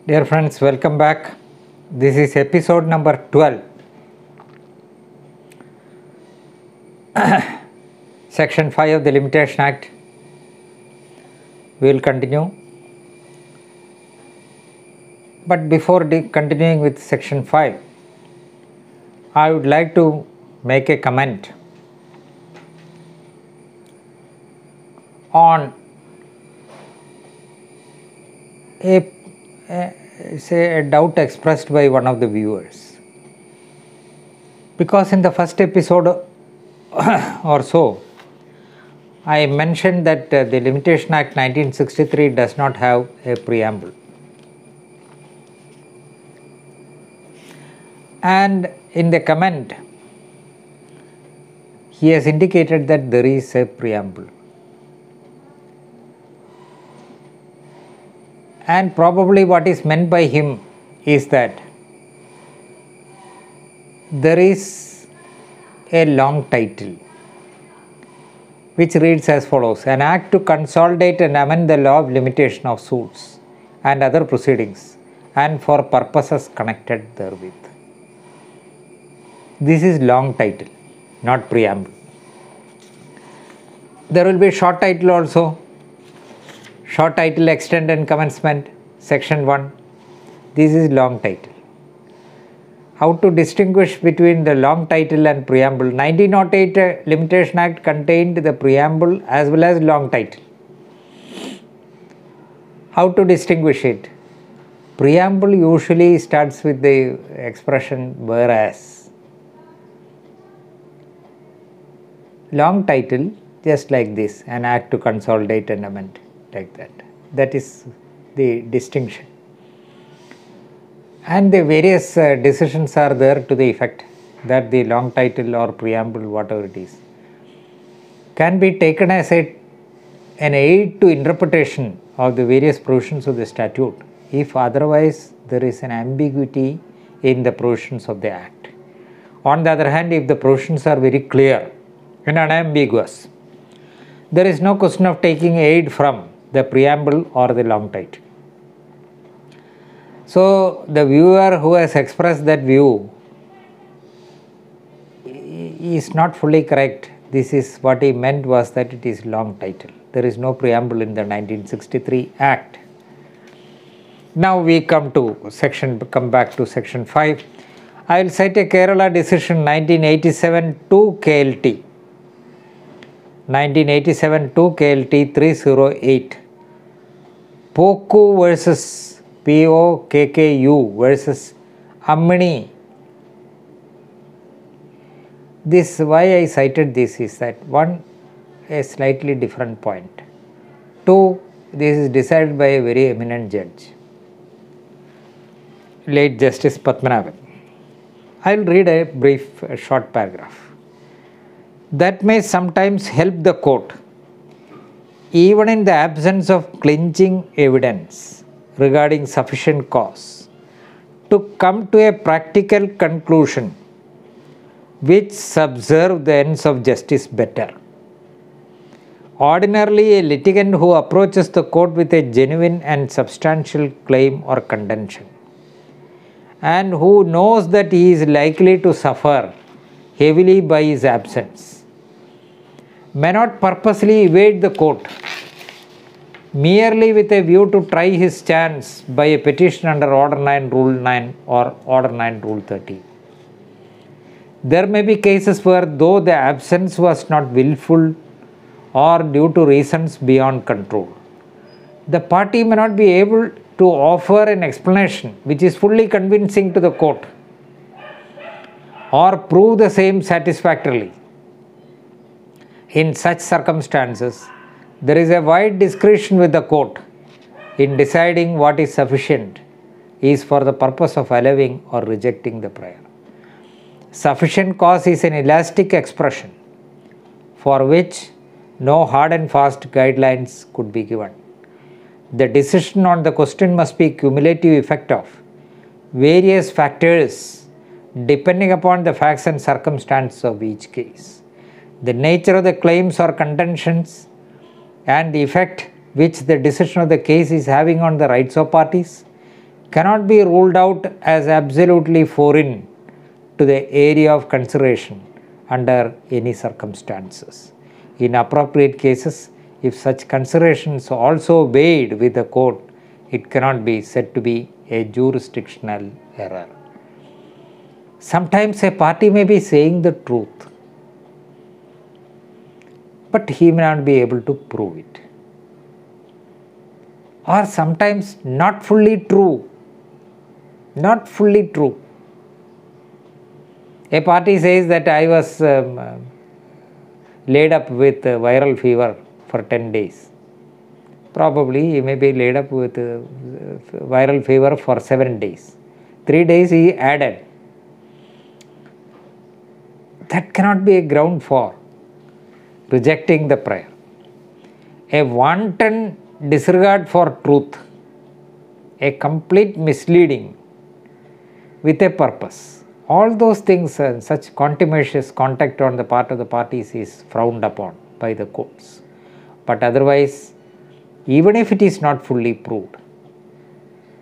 Dear friends, welcome back. This is episode number 12. Section 5 of the Limitation Act. We will continue. But before continuing with Section 5, I would like to make a comment on a doubt expressed by one of the viewers. Because in the first episode or so, I mentioned that the Limitation Act 1963 does not have a preamble. And in the comment, he has indicated that there is a preamble. And probably what is meant by him is that there is a long title which reads as follows: An act to consolidate and amend the law of limitation of suits and other proceedings and for purposes connected therewith. This is long title, not preamble. There will be short title also. Short title, extent and commencement, section 1. This is long title. How to distinguish between the long title and preamble? 1908 Limitation Act contained the preamble as well as long title. How to distinguish it? Preamble usually starts with the expression whereas. Long title, just like this, an act to consolidate and amend. Like that. That is the distinction. And the various decisions are there to the effect that the long title or preamble, whatever it is, can be taken as an aid to interpretation of the various provisions of the statute if otherwise there is an ambiguity in the provisions of the act. On the other hand, if the provisions are very clear and unambiguous, there is no question of taking aid from the preamble or the long title. So, the viewer who has expressed that view is not fully correct. This is what he meant was that it is long title. There is no preamble in the 1963 Act. Now we come back to section 5. I will cite a Kerala decision 1987 2 KLT. 1987 2 KLT 308. Pokku versus POKKU versus Ammani. This, why I cited this is that one, a slightly different point. Two, this is decided by a very eminent judge, late Justice Padmanabhan. I will read a short paragraph. That may sometimes help the court, even in the absence of clinching evidence regarding sufficient cause, to come to a practical conclusion which subserve the ends of justice better. Ordinarily, a litigant who approaches the court with a genuine and substantial claim or contention, and who knows that he is likely to suffer heavily by his absence, may not purposely evade the court merely with a view to try his chance by a petition under Order 9 Rule 9 or Order 9 Rule 13. There may be cases where, though the absence was not willful or due to reasons beyond control, the party may not be able to offer an explanation which is fully convincing to the court or prove the same satisfactorily. In such circumstances, there is a wide discretion with the court in deciding what is sufficient is for the purpose of allowing or rejecting the prayer. Sufficient cause is an elastic expression for which no hard and fast guidelines could be given. The decision on the question must be cumulative effect of various factors depending upon the facts and circumstances of each case, the nature of the claims or contentions, and the effect which the decision of the case is having on the rights of parties, cannot be ruled out as absolutely foreign to the area of consideration under any circumstances. In appropriate cases, if such considerations also weighed with the court, it cannot be said to be a jurisdictional error. Sometimes a party may be saying the truth, but he may not be able to prove it. Or sometimes not fully true. Not fully true. A party says that I was laid up with viral fever for 10 days. Probably he may be laid up with viral fever for 7 days. 3 days he added. That cannot be a ground for rejecting the prayer. A wanton disregard for truth, a complete misleading with a purpose. All those things, such contumacious conduct on the part of the parties is frowned upon by the courts. But otherwise, even if it is not fully proved,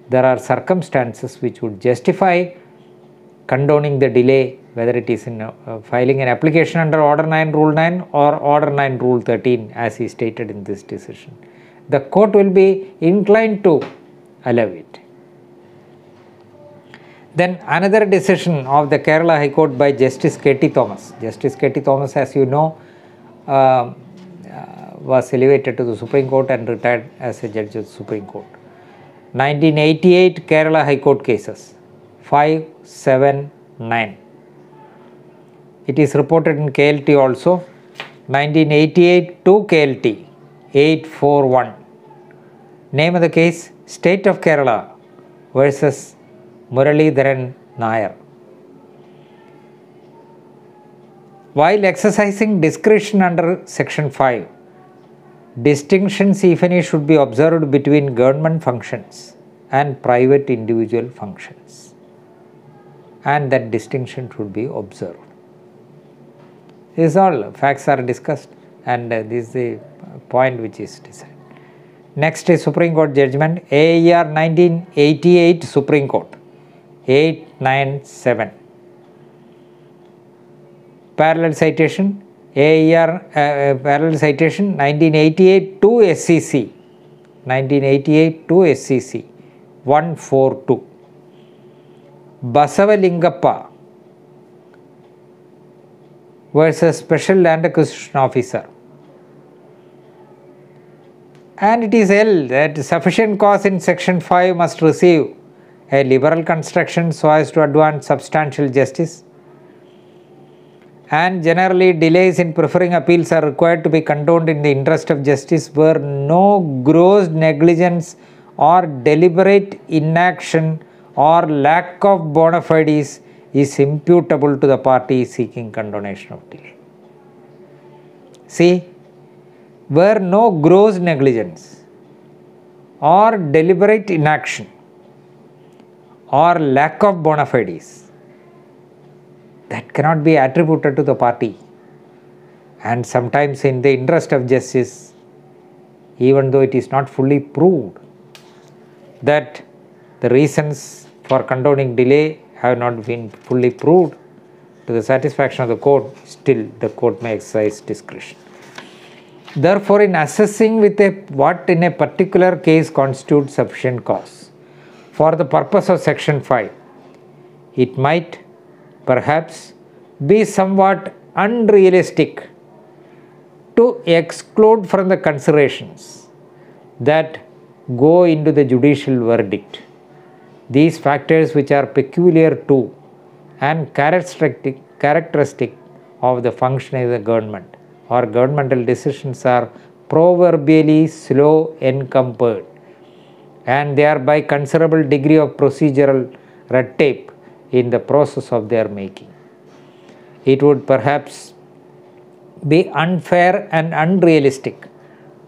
there are circumstances which would justify condoning the delay, whether it is in filing an application under Order 9 Rule 9 or Order 9 Rule 13 as is stated in this decision. The court will be inclined to allow it. Then another decision of the Kerala High Court by Justice K.T. Thomas. Justice K.T. Thomas, as you know, was elevated to the Supreme Court and retired as a judge of the Supreme Court. 1988 Kerala High Court cases 579. It is reported in KLT also. 1988 to KLT 841. Name of the case, State of Kerala versus Muralidharan Nair. While exercising discretion under Section 5, distinctions, if any, should be observed between government functions and private individual functions, and that distinction should be observed. This is all, facts are discussed, and this is the point which is decided. Next is Supreme Court judgment, AIR 1988 Supreme Court 897. Parallel citation, AIR parallel citation 1988 to SCC 1988 to SCC 142. Basavalingappa versus Special Land Acquisition Officer. And it is held that sufficient cause in Section 5 must receive a liberal construction so as to advance substantial justice, and generally delays in preferring appeals are required to be condoned in the interest of justice where no gross negligence or deliberate inaction or lack of bona fides is imputable to the party seeking condonation of delay. See, where no gross negligence or deliberate inaction or lack of bona fides, that cannot be attributed to the party. And sometimes in the interest of justice, even though it is not fully proved that the reasons for condoning delay have not been fully proved to the satisfaction of the court, still the court may exercise discretion. Therefore, in assessing what in a particular case constitutes sufficient cause for the purpose of Section 5, it might perhaps be somewhat unrealistic to exclude from the considerations that go into the judicial verdict these factors which are peculiar to and characteristic of the functioning of the government, or governmental decisions are proverbially slow encumbered and they are by considerable degree of procedural red tape in the process of their making. It would perhaps be unfair and unrealistic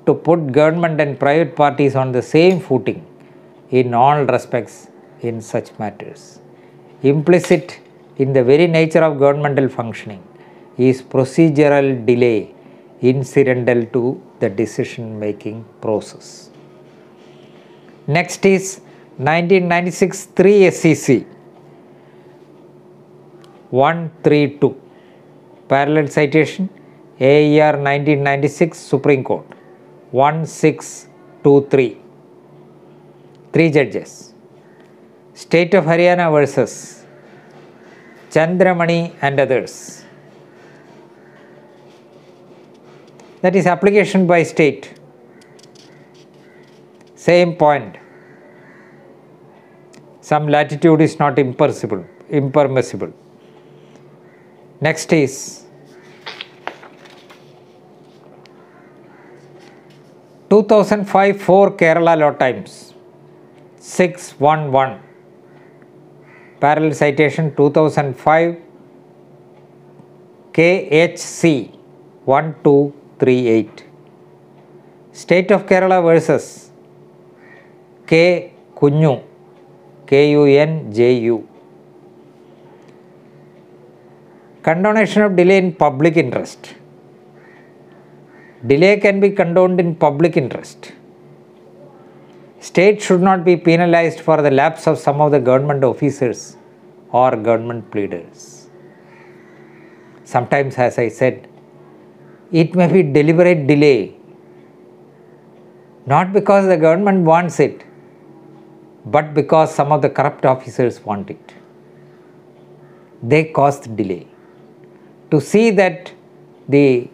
to put government and private parties on the same footing in all respects in such matters. Implicit in the very nature of governmental functioning is procedural delay incidental to the decision making process. Next is 1996 3 SEC 132. Parallel citation AER 1996 Supreme Court 1623. 3 judges. State of Haryana versus Chandramani and others. That is application by state. Same point. Some latitude is not impermissible. Next is 2005 4 Kerala Law Times 611. Parallel citation 2005 KHC 1238. State of Kerala versus K. Kunju KUNJU. Condonation of delay in public interest. Delay can be condoned in public interest. State should not be penalized for the lapse of some of the government officers or government pleaders. Sometimes, as I said, it may be deliberate delay, not because the government wants it, but because some of the corrupt officers want it. They caused delay. To see that the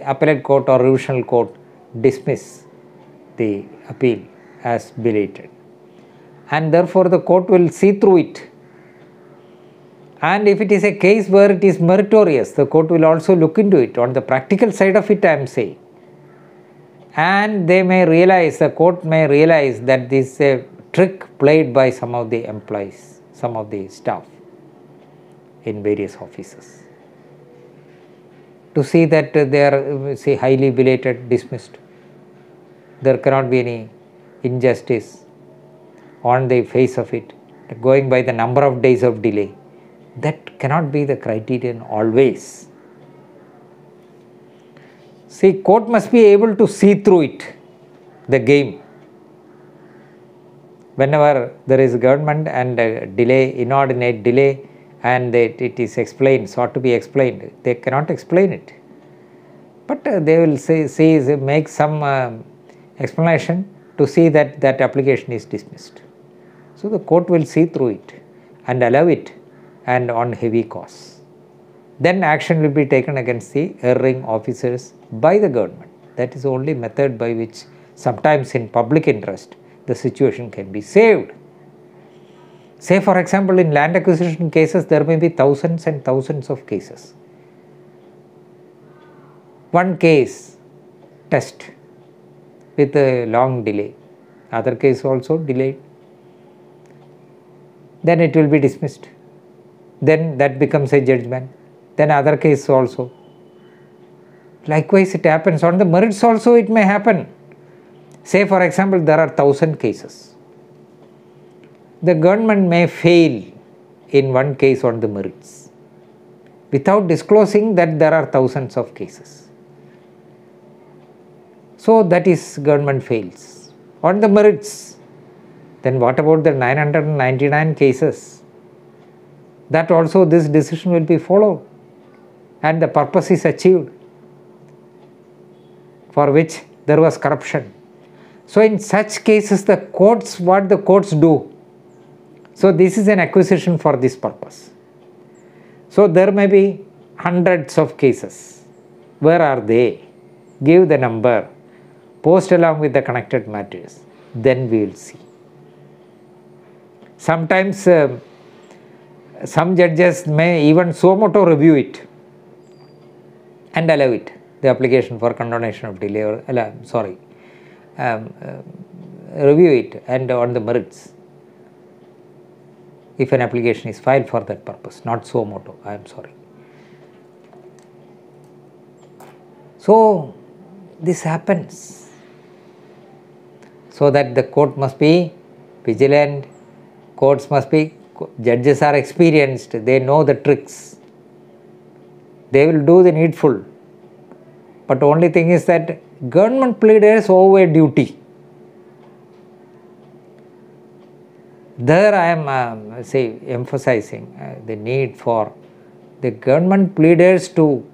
appellate court or revisional court dismiss the appeal as belated, and therefore the court will see through it. And if it is a case where it is meritorious, the court will also look into it. On the practical side of it, I am saying. And they may realize, the court may realize that this is a trick played by some of the employees, some of the staff in various offices, to see that they are highly belated, dismissed. There cannot be any injustice on the face of it, going by the number of days of delay. That cannot be the criterion always. See, court must be able to see through it, the game. Whenever there is government and delay, inordinate delay, and it is explained, sought to be explained, they cannot explain it. But they will make some explanation to see that that application is dismissed. So the court will see through it and allow it, and on heavy costs. Then action will be taken against the erring officers by the government. That is the only method by which, sometimes in public interest, the situation can be saved. Say, for example, in land acquisition cases, there may be thousands and thousands of cases. One case, test with a long delay, other case also delayed, then it will be dismissed. Then that becomes a judgment. Then other case also. Likewise, it happens on the merits also. It may happen. Say, for example, there are 1,000 cases. The government may fail in one case on the merits without disclosing that there are thousands of cases. So that is, government fails on the merits. Then what about the 999 cases? That also this decision will be followed and the purpose is achieved for which there was corruption. So in such cases, the courts, what the courts do? So this is an acquisition for this purpose. So there may be hundreds of cases. Where are they? Give the number, post along with the connected matters, then we will see. Sometimes some judges may even suo motu review it and allow it, the application for condonation of delay, or review it and on the merits, if an application is filed for that purpose, not suo motu, I am sorry. So this happens, so that the court must be vigilant, courts must be, judges are experienced, they know the tricks, they will do the needful. But only thing is that government pleaders owe a duty. There I am emphasizing the need for the government pleaders to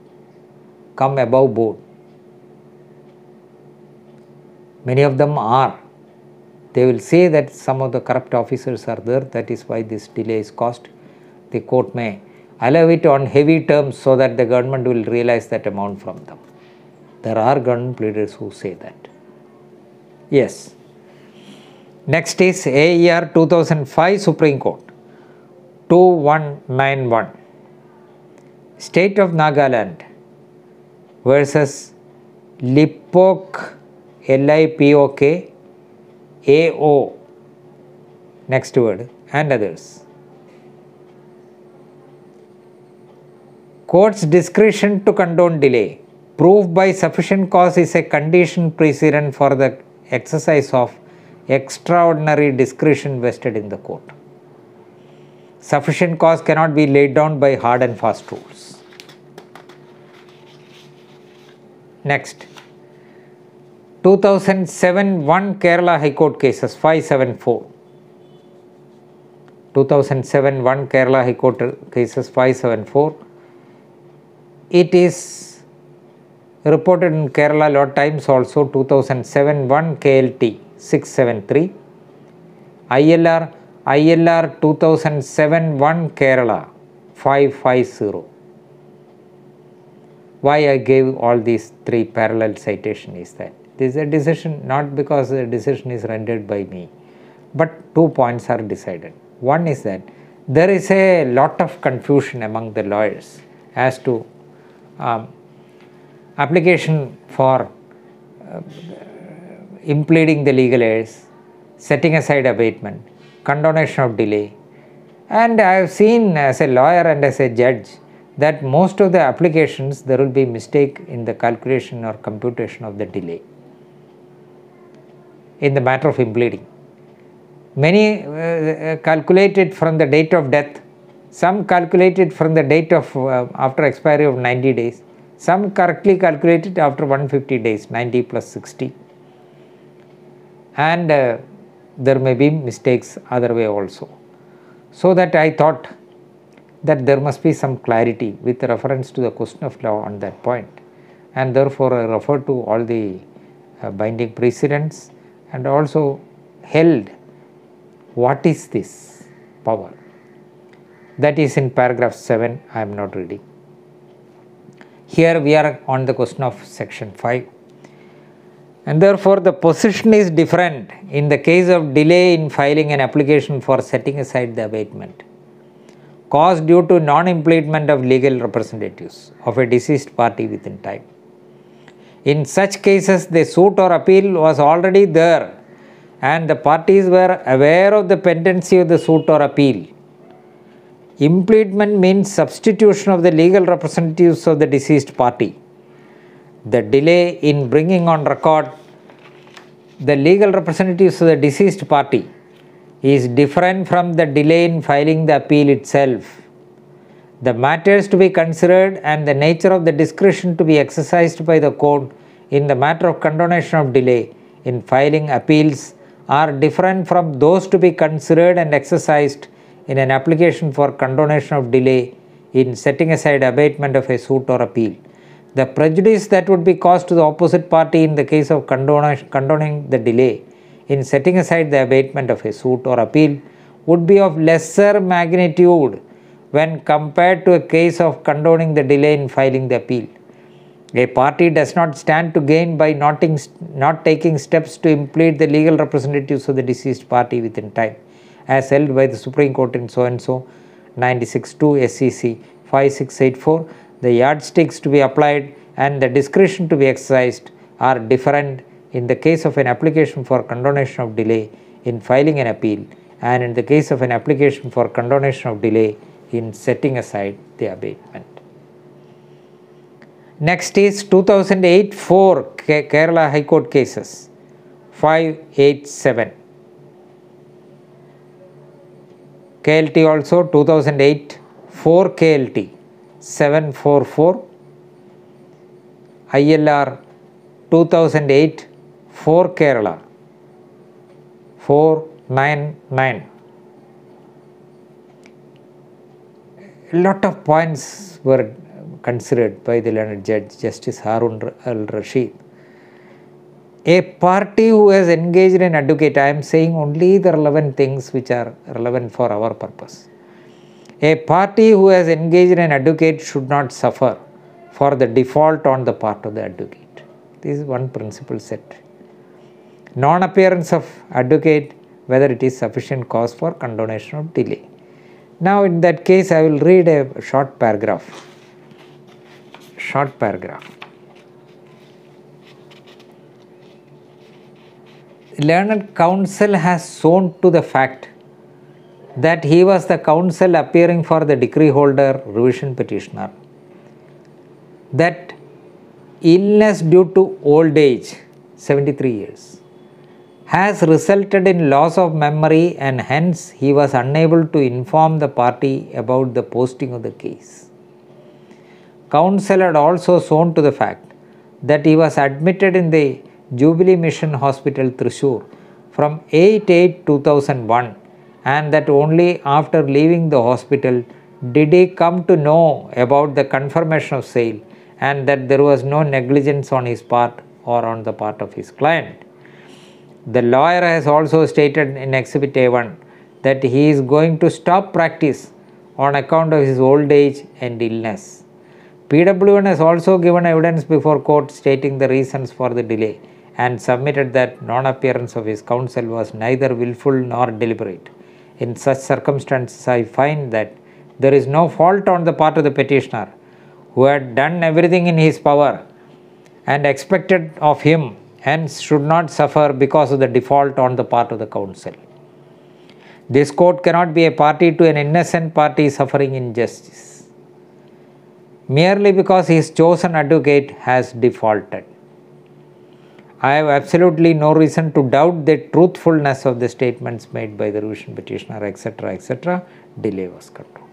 come above board. Many of them are. They will say that some of the corrupt officers are there, that is why this delay is caused. The court may allow it on heavy terms so that the government will realize that amount from them. There are government pleaders who say that. Yes. Next is AER 2005 Supreme Court 2191. State of Nagaland versus Lipok LIPOK AO, next word, and others. Court's discretion to condone delay, proof by sufficient cause, is a condition precedent for the exercise of extraordinary discretion vested in the court. Sufficient cause cannot be laid down by hard and fast rules. Next, 2007 1 Kerala High Court cases 574. 2007 1 Kerala High Court cases 574. It is reported in Kerala Law Times also. 2007 1 KLT 673. ILR 2007 1 Kerala 550. Why I gave all these three parallel citations is that this is a decision not because the decision is rendered by me, but 2 points are decided. One is that there is a lot of confusion among the lawyers as to application for impleading the legal errors, setting aside abatement, condonation of delay, and I have seen as a lawyer and as a judge that most of the applications there will be mistake in the calculation or computation of the delay in the matter of impleading. Many calculated from the date of death, some calculated from the date of after expiry of 90 days, some correctly calculated after 150 days, 90 plus 60, and there may be mistakes other way also. So that I thought that there must be some clarity with reference to the question of law on that point, and therefore I refer to all the binding precedents and also held what is this power. That is in paragraph 7, I am not reading. Here we are on the question of section 5, and therefore the position is different in the case of delay in filing an application for setting aside the abatement caused due to non-impleadment of legal representatives of a deceased party within time. In such cases, the suit or appeal was already there and the parties were aware of the pendency of the suit or appeal. Impleadment means substitution of the legal representatives of the deceased party. The delay in bringing on record the legal representatives of the deceased party is different from the delay in filing the appeal itself. The matters to be considered and the nature of the discretion to be exercised by the court in the matter of condonation of delay in filing appeals are different from those to be considered and exercised in an application for condonation of delay in setting aside abatement of a suit or appeal. The prejudice that would be caused to the opposite party in the case of condoning the delay in setting aside the abatement of a suit or appeal would be of lesser magnitude when compared to a case of condoning the delay in filing the appeal. A party does not stand to gain by not taking steps to implead the legal representatives of the deceased party within time, as held by the Supreme Court in so and so 96-2 SEC 5684. The yardsticks to be applied and the discretion to be exercised are different in the case of an application for condonation of delay in filing an appeal and in the case of an application for condonation of delay in setting aside the abatement. Next is 2008-4 Kerala High Court cases 587. KLT also 2008-4 KLT 744. ILR 2008-4 Kerala 499. A lot of points were considered by the learned judge, Justice Harun al-Rashid. A party who has engaged an advocate, I am saying only the relevant things which are relevant for our purpose. A party who has engaged an advocate should not suffer for the default on the part of the advocate. This is one principle set. Non-appearance of advocate, whether it is sufficient cause for condonation of delay. Now in that case I will read a short paragraph. Learned counsel has sworn to the fact that he was the counsel appearing for the decree holder revision petitioner, that illness due to old age, 73 years, has resulted in loss of memory and hence he was unable to inform the party about the posting of the case. Counsel had also sworn to the fact that he was admitted in the Jubilee Mission Hospital, Thrissur from 8/8/2001 and that only after leaving the hospital did he come to know about the confirmation of sale and that there was no negligence on his part or on the part of his client. The lawyer has also stated in Exhibit A1 that he is going to stop practice on account of his old age and illness. PWN has also given evidence before court stating the reasons for the delay and submitted that non-appearance of his counsel was neither willful nor deliberate. In such circumstances, I find that there is no fault on the part of the petitioner, who had done everything in his power and expected of him, hence should not suffer because of the default on the part of the counsel. This court cannot be a party to an innocent party suffering injustice merely because his chosen advocate has defaulted. I have absolutely no reason to doubt the truthfulness of the statements made by the revision petitioner, etc., etc. Delay was controlled.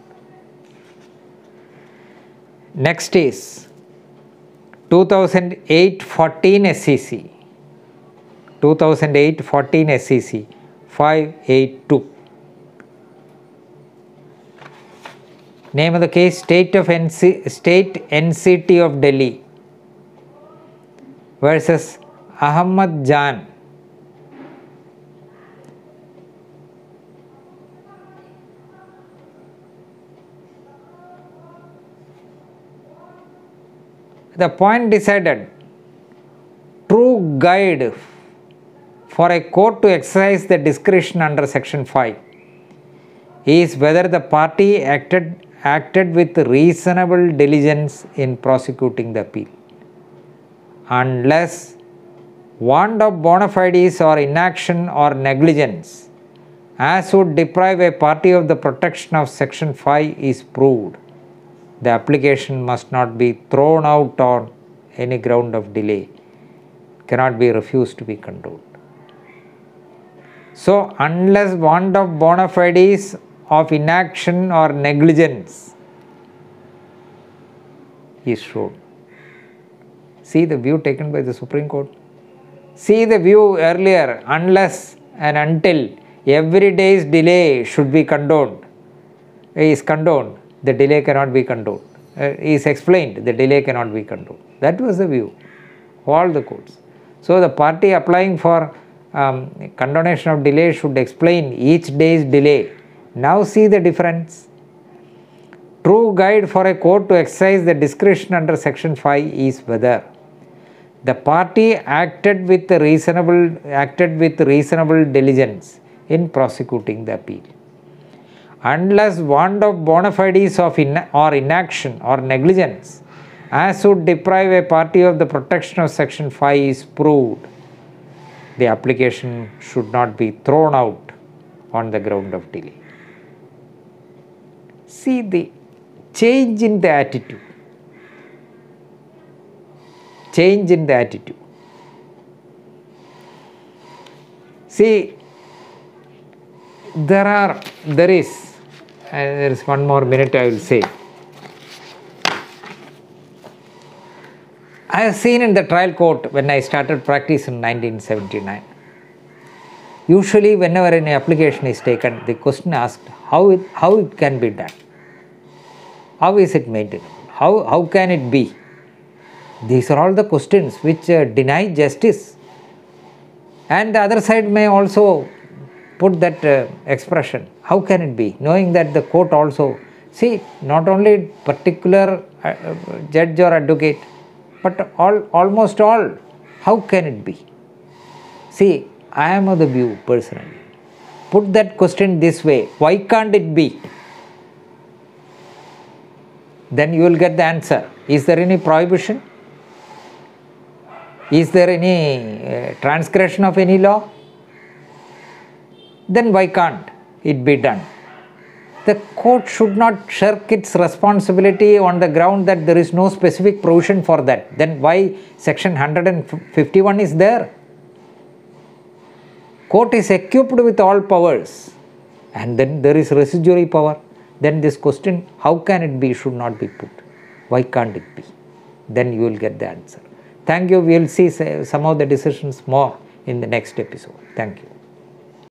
Next is 2008-14 SEC. 2008-14 SEC 582. Name of the case, State NCT of Delhi versus Ahmad Jan. The point decided, true guide for a court to exercise the discretion under Section 5 is whether the party acted with reasonable diligence in prosecuting the appeal. Unless want of bona fides or inaction or negligence, as would deprive a party of the protection of Section 5 is proved, the application must not be thrown out on any ground of delay, cannot be refused to be controlled. So, unless want of bona fides of inaction or negligence is shown. See the view taken by the Supreme Court. See the view earlier, unless and until every day's delay should be condoned, is condoned, the delay cannot be condoned. Is explained, the delay cannot be condoned. That was the view of all the courts. So the party applying for condonation of delay should explain each day's delay. Now see the difference. True guide for a court to exercise the discretion under Section 5 is whether the party acted with reasonable diligence in prosecuting the appeal. Unless want of bona fides of inaction or negligence, as would deprive a party of the protection of Section 5 is proved, the application should not be thrown out on the ground of delay. See the change in the attitude. Change in the attitude. See, there is one more minute I will say. I have seen in the trial court when I started practice in 1979. Usually whenever any application is taken, the question asked how it can be done. How is it maintainable? How can it be? These are all the questions which deny justice. And the other side may also put that expression. How can it be? Knowing that the court also, see, not only particular judge or advocate, but almost all. How can it be? See, I am of the view personally. Put that question this way. Why can't it be? Then you will get the answer. Is there any prohibition? Is there any transgression of any law? Then why can't it be done? The court should not shirk its responsibility on the ground that there is no specific provision for that. Then why section 151 is there? Court is equipped with all powers, and then there is residuary power. Then this question, how can it be, should not be put. Why can't it be? Then you will get the answer. Thank you. We will see some of the decisions more in the next episode. Thank you.